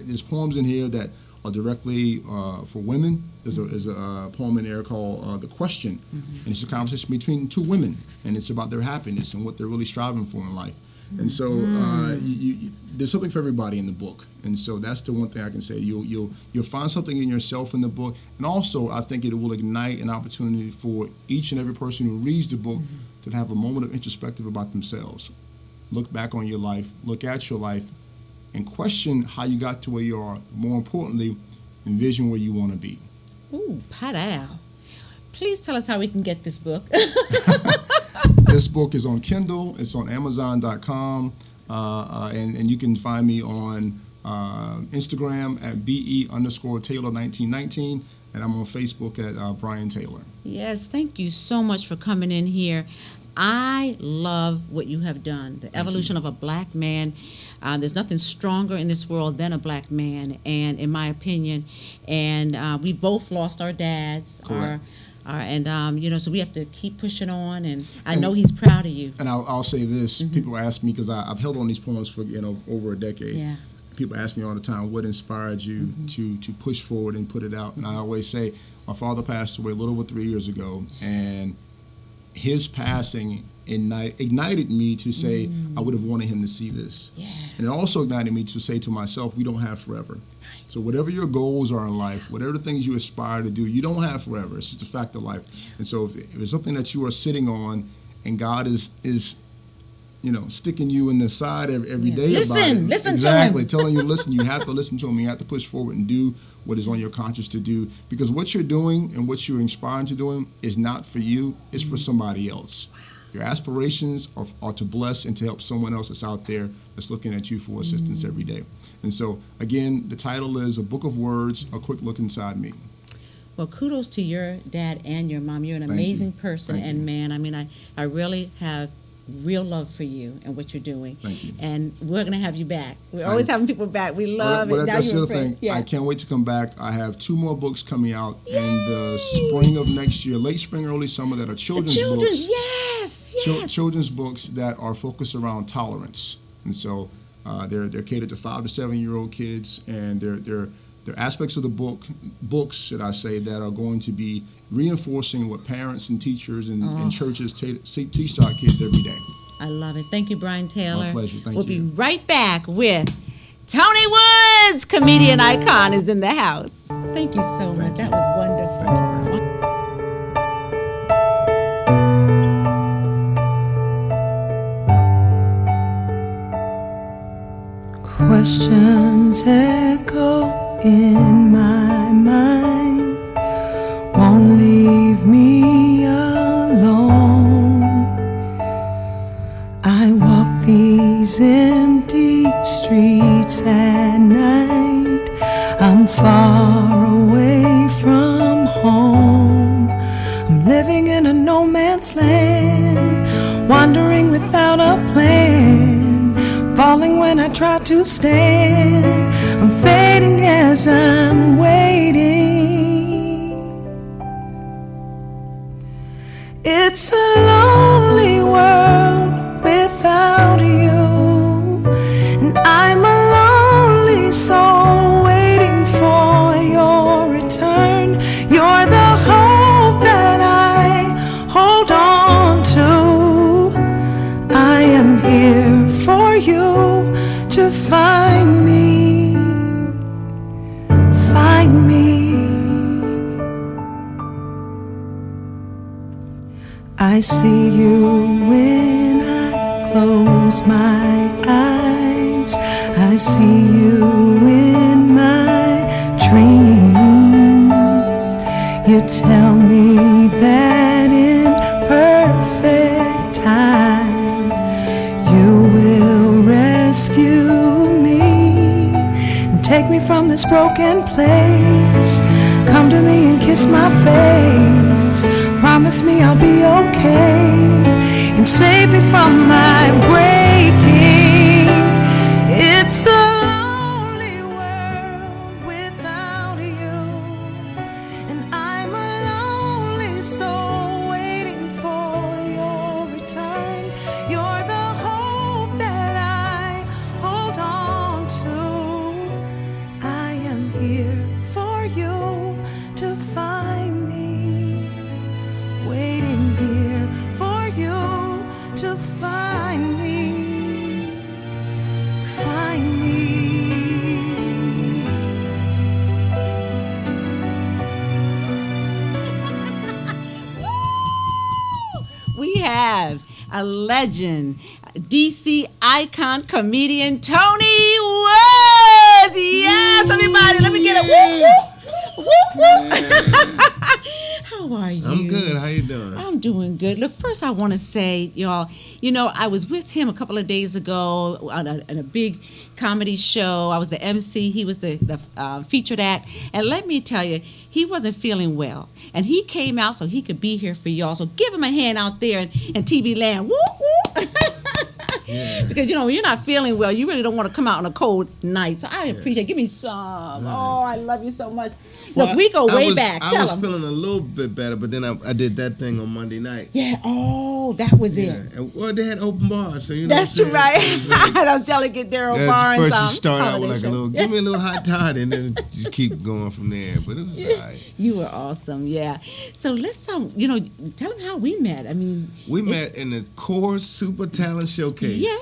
there's poems in here that are directly for women. There's a poem in there called The Question, and it's a conversation between two women, and it's about their happiness and what they're really striving for in life. And so there's something for everybody in the book, and so that's the one thing I can say. You'll find something in yourself in the book, and also I think it will ignite an opportunity for each and every person who reads the book to have a moment of introspective about themselves. Look back on your life, look at your life, and question how you got to where you are. More importantly, envision where you want to be. Ooh, Paula. Please tell us how we can get this book. This book is on Kindle. It's on Amazon.com, and you can find me on Instagram at BE_Taylor1919, and I'm on Facebook at Brian Taylor. Yes, thank you so much for coming in here. I love what you have done, the evolution of a black man. There's nothing stronger in this world than a black man, and in my opinion, and we both lost our dads. Correct. So we have to keep pushing on, and I know he's proud of you. And I'll say this: people ask me, because I've held on these poems for over a decade. Yeah. People ask me all the time, what inspired you to push forward and put it out? And I always say, my father passed away a little over 3 years ago, and his passing ignited me to say I would have wanted him to see this. Yes. And it also ignited me to say to myself, we don't have forever. So whatever your goals are in life, whatever the things you aspire to do, you don't have forever. It's just a fact of life. And so if it's something that you are sitting on and God is sticking you in the side every day about it. Listen exactly, to him. telling you, listen, you have to listen to him. You have to push forward and do what is on your conscience to do. Because what you're doing and what you're inspiring to doing is not for you, it's for somebody else. Your aspirations are to bless and to help someone else that's out there that's looking at you for assistance every day. And so, again, the title is A Book of Words, A Quick Look Inside Me. Well, kudos to your dad and your mom. You're an amazing person and man. I mean, I really have real love for you and what you're doing. Thank you. And we're going to have you back. We're always having people back. We love it. That's the other thing. Yeah. I can't wait to come back. I have 2 more books coming out in the spring of next year, late spring, early summer, that are children's books. Yes. Children's books that are focused around tolerance. And so they're catered to 5 to 7-year-old kids, and they're aspects of the books, should I say, that are going to be reinforcing what parents and teachers and churches teach to our kids every day. I love it. Thank you, Brian Taylor. My pleasure. Thank you. We'll be you. right back with Tony Woods, comedian icon, is in the house. Thank you so much. That was wonderful. Questions echo in my mind, won't leave me alone. I walk these empty streets at night. I'm far away from home. I'm living in a no man's land, wandering without a plan, falling when I try to stand. I'm fading as I'm waiting. It's a lonely world without you, and I'm a lonely soul waiting for your return. You're the hope that I hold on to. I am here for you to find me. Find me. I see you when I close my eyes. I see you in my dreams. You tell me that in perfect time you will rescue me and take me from this broken place. Come to me and kiss my face. Promise me I'll be okay and save me from my breaking. It's a lonely world without you, and I'm alone. to find me, find me. We have a legend, DC icon, comedian Tony Woods. Yes, everybody, let me get it. Whoop, whoop, whoop. How are you? I'm good. How you doing? I'm doing good. Look, first I want to say, y'all, you know, I was with him a couple of days ago on a big comedy show. I was the MC. He was the featured act. And let me tell you, he wasn't feeling well. And he came out so he could be here for y'all. So give him a hand out there in TV land. Whoop, whoop. Yeah. Because, you know, when you're not feeling well, you really don't want to come out on a cold night. So I appreciate it. Give me some. Oh, I love you so much. Look, we go way back. I was feeling a little bit better, but then I did that thing on Monday night. Yeah. Oh, that was it. And, well, they had open bars, so you know. That's true, right? Like, that was Delegate Daryl Barnes. First, you start out with like a little, give me a little hot toddy, and then you keep going from there. But it was all right. You were awesome, yeah. So let's, you know, tell them how we met. I mean, we met in the Core Super Talent Showcase. Yeah.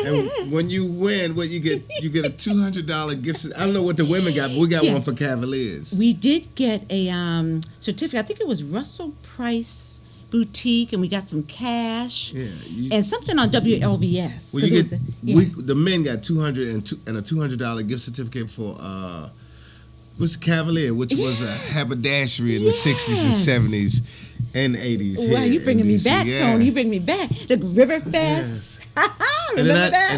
And when you win, what you get a $200 gift. I don't know what the women got, but we got one for Cavaliers. We did get a certificate. I think it was Russell Price Boutique, and we got some cash. Yeah, and something on WLVS. Well, the men got $200 and a $200 gift certificate for was Cavalier, which was a haberdashery in the 60s and 70s and 80s. Wow, you bringing me back, Tony. You bring me back. The Riverfest. Remember that?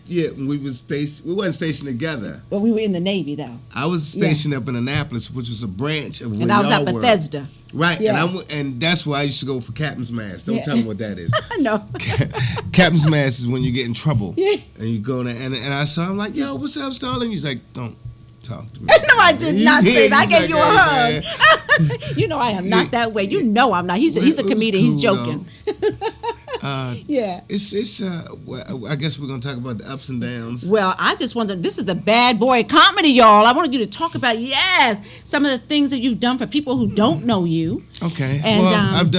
We was stationed. We wasn't stationed together. Well, we were in the Navy, though. I was stationed up in Annapolis, which was a branch of where and I was at Bethesda. Right, yeah. And that's why I used to go for captain's mast. Don't tell them what that is. No. Captain's mast is when you get in trouble. Yeah. And you go there, and I saw him like, yo, what's up, Starling? He's like, don't talk to me. No, I did not say that. I gave you a hug. You know I am not that way. You know I'm not. He's a comedian. Cool, he's joking. Yeah. It's I guess we're gonna talk about the ups and downs. Well, I just wondered. This is the Bad Boy Comedy, y'all. I wanted you to talk about some of the things that you've done for people who don't know you. Okay. And, well, I've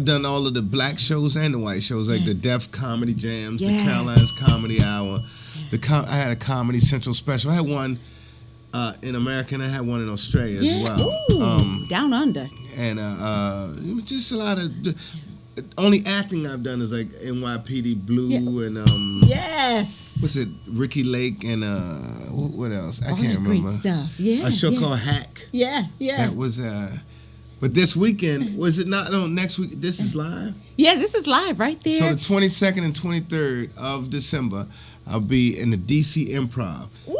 done all of the black shows and the white shows, like the Deaf Comedy Jams, the Caroline's Comedy Hour. I had a Comedy Central special. I had one in America, and I had one in Australia as well. Ooh, down under. And just a lot of. Only acting I've done is like NYPD Blue and what's it, Ricky Lake and what else? I can't remember. Great stuff. Yeah. A show called Hack. Yeah. That was but this weekend, was it not? No, next week. This is live. Yeah, this is live right there. So the 22nd and 23rd of December, I'll be in the DC Improv. Woo!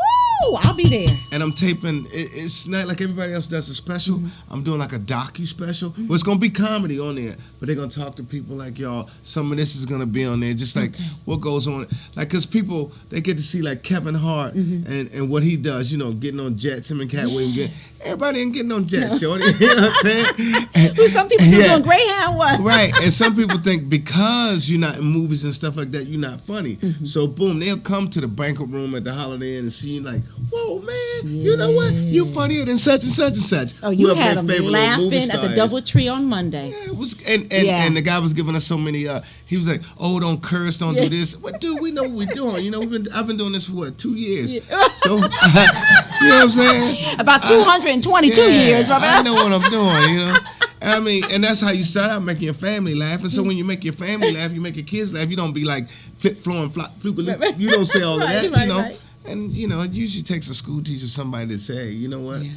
I'll be there. And I'm taping. It's not like everybody else does a special. Mm-hmm. I'm doing like a docu special. Mm-hmm. Well, it's gonna be comedy on there, but they're gonna talk to people like y'all. Some of this is gonna be on there, just like what goes on. Like, cause people they get to see like Kevin Hart and what he does. You know, getting on jets. Him and Cat Williams. Everybody ain't getting on jets, shorty. You know what I'm saying? Some people do on Greyhound one. Right, and some people think because you're not in movies and stuff like that, you're not funny. Mm-hmm. So boom, they'll come to the banquet room at the Holiday Inn and see you like, whoa, man, you know what? You funnier than such and such and such. Oh, you had them laughing at the DoubleTree on Monday. Yeah, it was, and the guy was giving us so many. He was like, "Oh, don't curse, don't do this." But dude, we know what we're doing. You know, I've been doing this for 2 years. Yeah. So, you know what I'm saying? About 222 years, Robert. I know what I'm doing. You know. I mean, and that's how you start out making your family laugh. And so when you make your family laugh, you make your kids laugh. You don't be like flip, flowing, fluke. You don't say all of that. You know. Right. And, you know, it usually takes a school teacher, somebody to say, you know what? Yeah.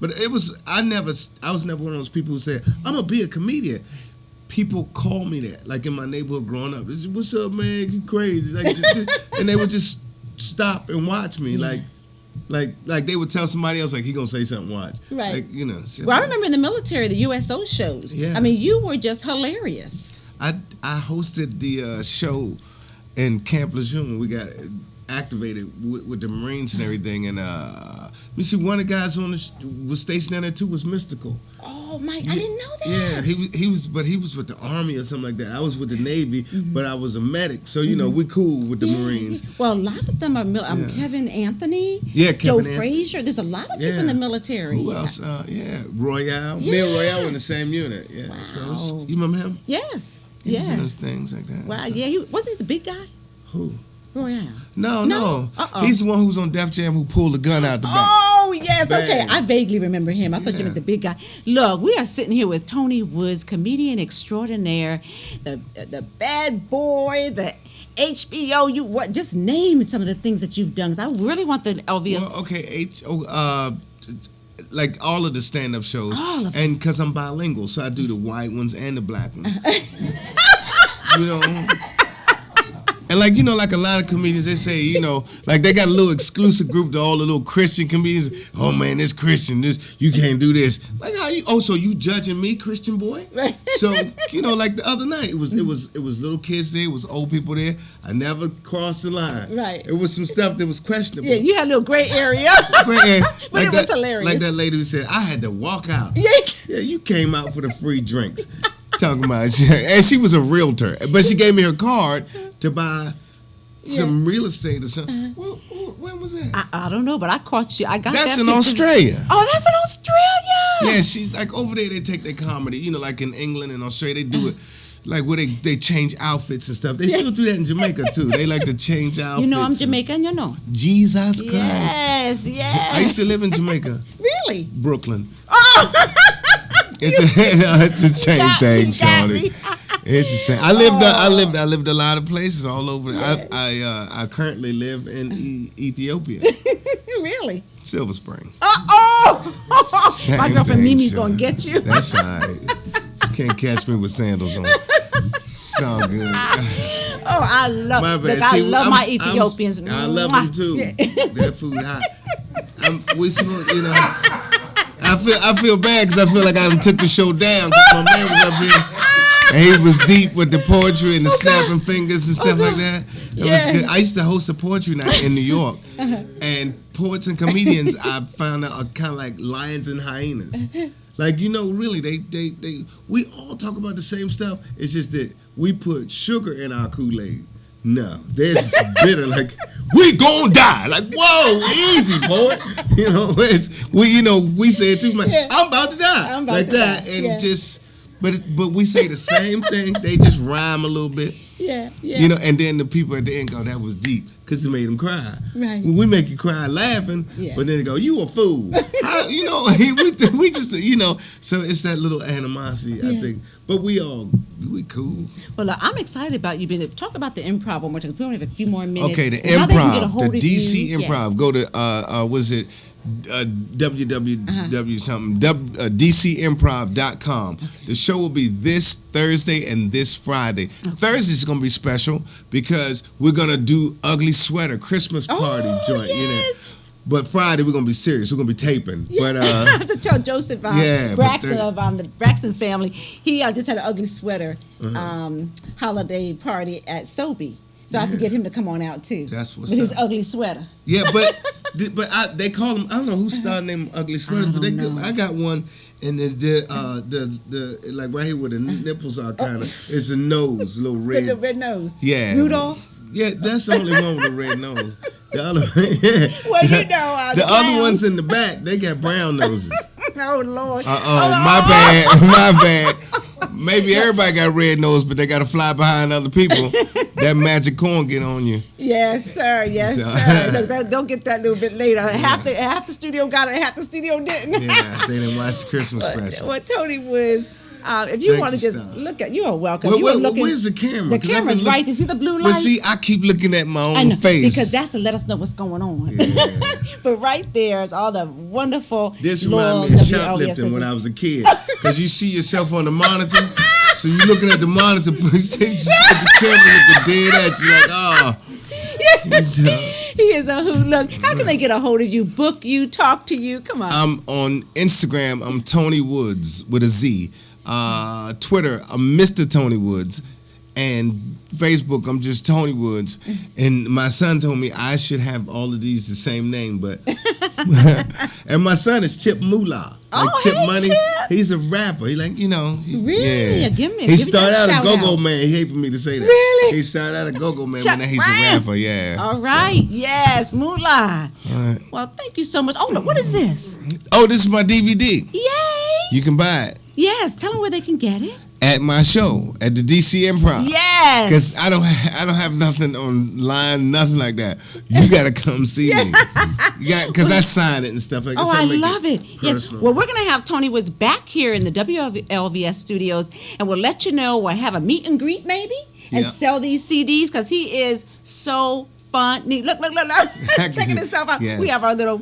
But I was never one of those people who said, I'm going to be a comedian. People call me that, like in my neighborhood growing up. What's up, man? You crazy. Like, and they would just stop and watch me. Yeah. Like they would tell somebody else, like, he going to say something, watch. Right. Like, you know. Well, I remember in the military, the USO shows. Yeah. I mean, you were just hilarious. I hosted the show in Camp Lejeune. We got activated with the Marines and everything, and you see one of the guys was stationed down there too was Mystical. Oh my! I didn't know that. Yeah, he was with the Army or something like that. I was with the Navy, but I was a medic, so you know we cool with the Marines. Well, a lot of them are Kevin Anthony. Yeah, Joe Frazier. There's a lot of people in the military. Who else? Royale. Me and Royale were in the same unit. Yeah. Wow. So you remember him? Yes. He was in those things like that. Wow, so. yeah, he wasn't he the big guy? Who? Royale. No. Uh-oh. He's the one who was on Def Jam who pulled the gun out the back. Oh, yes. Bang. Okay. I vaguely remember him. I thought you Yeah. meant the big guy. Look, we are sitting here with Tony Woods, comedian extraordinaire, the bad boy, the HBO. Just name some of the things that you've done. 'Cause I really want the obvious. Well, okay, like all of the stand-up shows. All of them. And because I'm bilingual, so I do the white ones and the black ones. You know? And like, like a lot of comedians, they say, like they got a little exclusive group to all the little Christian comedians. Oh man, this Christian, you can't do this. Like how so you judging me, Christian boy? Right. So, like the other night, it was little kids there, it was old people there. I never crossed the line. Right. It was some stuff that was questionable. Yeah, you had a little gray area. But it was hilarious. Like that lady who said, I had to walk out. Yes. Yeah, you came out for the free drinks. Talking about and she was a realtor, but she gave me her card to buy some real estate or something. Well, when was that? I don't know, but I caught you. I got That's that in picture. Australia. Oh, that's in Australia. Yeah, she's like over there. They take their comedy, like in England and Australia, they do it. Like where they change outfits and stuff. They still do that in Jamaica too. They like to change outfits. I'm Jamaican, Jesus Christ. Yes, yes. I used to live in Jamaica. Really? Brooklyn. Oh. It's a shame thing, You got Shawty. me. It's a shame. I lived a lot of places all over. I currently live in Ethiopia. Really? Silver Spring. My girlfriend thing, Mimi's Sean. gonna get you. That's all right. She can't catch me with sandals on. Sound good. Oh, I love. My bad. Look, I See, love my Ethiopians. I love them too. Yeah. That food hot. We supposed, I feel bad because I feel like I done took the show down because my man was up here and he was deep with the poetry and the snapping fingers and stuff like that. It was good. I used to host a poetry night in New York, and poets and comedians I found out are kind of like lions and hyenas. Like really, we all talk about the same stuff. It's just that we put sugar in our Kool-Aid. No, there's bitter. Like we gonna die. Like whoa, easy, poet. We say it too much. Yeah. I'm about to die. I'm about like to that, die. and Yeah. just. But we say the same thing. They just rhyme a little bit. Yeah. And then the people at the end go, that was deep, because it made them cry. Right. We make you cry laughing, but then they go, you a fool. How, we just, so it's that little animosity, I think. But we cool. Well, I'm excited about you being. Talk about the improv one more time. We only have a few more minutes. Okay, the How they can get a improv, hold the of DC you. improv. Yes. Go to, www something, dcimprov.com. The show will be this Thursday and this Friday. Thursday is going to be special because we're going to do Ugly Sweater Christmas party joint. Yes. But Friday we're going to be serious. We're going to be taping. Yeah. But I have to tell Joseph Braxton of the Braxton family. He just had an Ugly Sweater holiday party at Sobe. So I have to get him to come on out too. That's what's with up. his ugly sweater. Yeah, but they call them. I don't know who started them ugly sweaters, but I got one, and the like right here where the nipples are kind of. It's a nose, a little red. With the red nose. Yeah. Rudolph's. Yeah, that's the only one with the red nose. The other, Well, the other ones in the back, they got brown noses. Oh Lord. My bad. Maybe everybody got red nose, but they got to fly behind other people. That magic corn get on you. Yes, sir. Yes, So- sir. Look, don't get that a little bit later. Half the studio got it, half the studio didn't. Yeah, they didn't watch the Christmas special. Well, Tony Woods, if you Thank want to you, just Star. look at, you are welcome. Where's the camera? The 'Cause I've camera's been right. You see the blue But light? see, I keep looking at my I own know, face. because that's to let us know what's going on. Yeah. But right there is all the wonderful. This loyal reminds me of WLBS shoplifting when I was a kid. Because you see yourself on the monitor, so you're looking at the monitor, but you see the camera looking dead at you like, oh. He is a hoot. Look, how can they get a hold of you, book you, talk to you? Come on. I'm on Instagram, I'm Tony Woods with a Z. Twitter, I'm Mr. Tony Woods. And Facebook, I'm just Tony Woods. And my son told me I should have all of these the same name, but and my son is Chip Moolah. Like Oh, Chip hey, Money. Chip. He's a rapper. He like, Really? Yeah. Give me He that started out a shout go-go out. man. He hate for me to say that. Really? He started out a go-go man, Chuck but now he's Brown. a rapper, yeah. All right. Yes, Moolah. All right. Well, thank you so much. Oh, look, what is this? Oh, this is my DVD. Yay. You can buy it. Yes, tell them where they can get it. at my show at the DC Improv. Yes. Because I don't have nothing online, nothing like that. You got to come see me. Because I sign it and stuff like that. Oh, So I make love it. Yes. personal. Well, we're going to have Tony Woods back here in the WLVS studios, and we'll let you know. We'll have a meet and greet maybe and Yeah. sell these CDs because he is so funny. Look. Checking himself out. Yes. We have our little...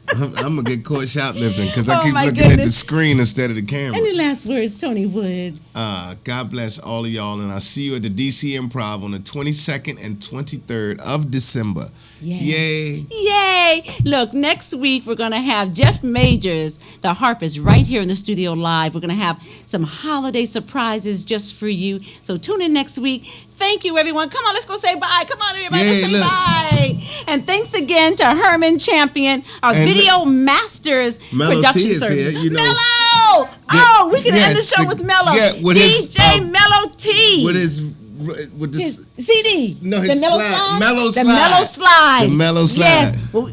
I'm going to get caught shoplifting because I Oh, keep my looking at the goodness. screen instead of the camera. Any last words, Tony Woods? God bless all of y'all, and I'll see you at the DC Improv on the 22nd and 23rd of December. Yes. Yay. Yay! Look, next week we're going to have Jeff Majors, the harpist, right here in the studio live. We're going to have some holiday surprises just for you. So tune in next week. Thank you, everyone. Come on, let's go say bye. Come on, everybody, let's Yay, say look. bye. And thanks again to Herman Champion, our And Video Masters Mellow production T is service. here, you know. Mellow! Oh, we can end the Yes, show with Mellow. yeah, with his, DJ Mellow T. With this CD. No, his the Mellow slide. Slide. Mellow The Slide. Mellow Slide. The Mellow Slide. Yes. Well,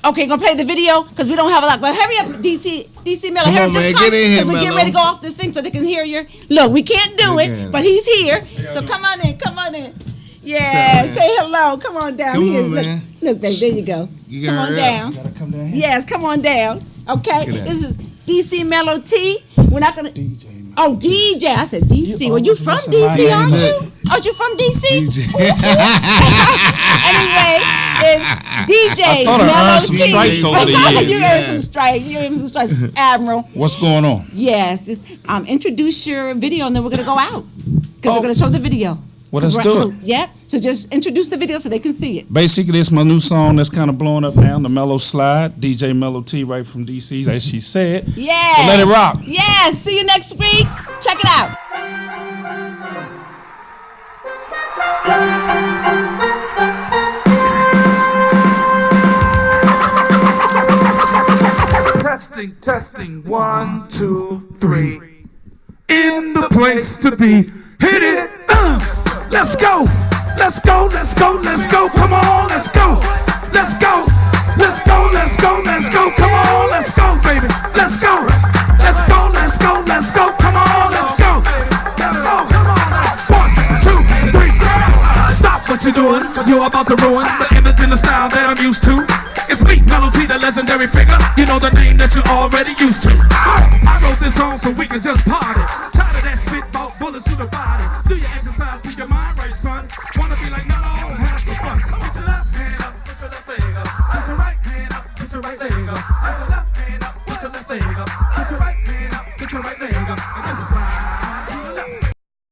okay, gonna play the video because we don't have a lot. But hurry up, DC Mellow. Come Hurry, on, just man, come. get in here, 'cause we get Mellow. ready to go off this thing so they can hear you. Look, we can't do it, Okay. but he's here. So come on in. Come on in. Yeah, What's up, say hello. Come on down Come here. on, Look, man. look, baby, there you go. You Come gotta on hurry down. up. Come down here. Yes, come on down. Okay, Look at that. this is DC Mellow T. We're not gonna. Oh, DJ. I said DC. Well, you always from messing DC, around. aren't Yeah. you? Aren't you from DC? DJ. Anyway, it's DJ I thought I Mellow earned some T. stripes over the years. You Yeah. earned some stripes. You earned some stripes, Admiral. What's going on? Yes, just introduce your video, and then we're gonna go out because Oh. we're gonna show the video. Well, let's do it. Yep. So just introduce the video so they can see it. Basically, it's my new song that's kind of blowing up now, the Mellow Slide. DJ Mellow T right from DC, as she said. Yes. So let it rock. Yes. See you next week. Check it out. Testing, 1, 2, 3. In the place to be. Hit it. Let's go. Let's go. Let's go. Let's go. Come on. Let's go. Let's go. Let's go. Let's go. Let's go. Come on. Let's go, baby. Let's go. Let's go. Let's go. Let's go. Come on. Let's go. Let's go. Come on. 1, 2, 3. Stop what you're doing, cause you're about to ruin the image and the style that I'm used to. It's me, Mellow T, the legendary figure. You know the name that you're already used to. I wrote this song so we can just party. Tired of that shit about bullets to the body. Do your exercise, keep your mind right, son. Wanna be like Mellow, have some fun. Put your left hand up, put your left leg up. Put your right hand up, put your right leg up. Put your left hand up, put your left leg up. Put your right hand up, put your right leg up. And just slide.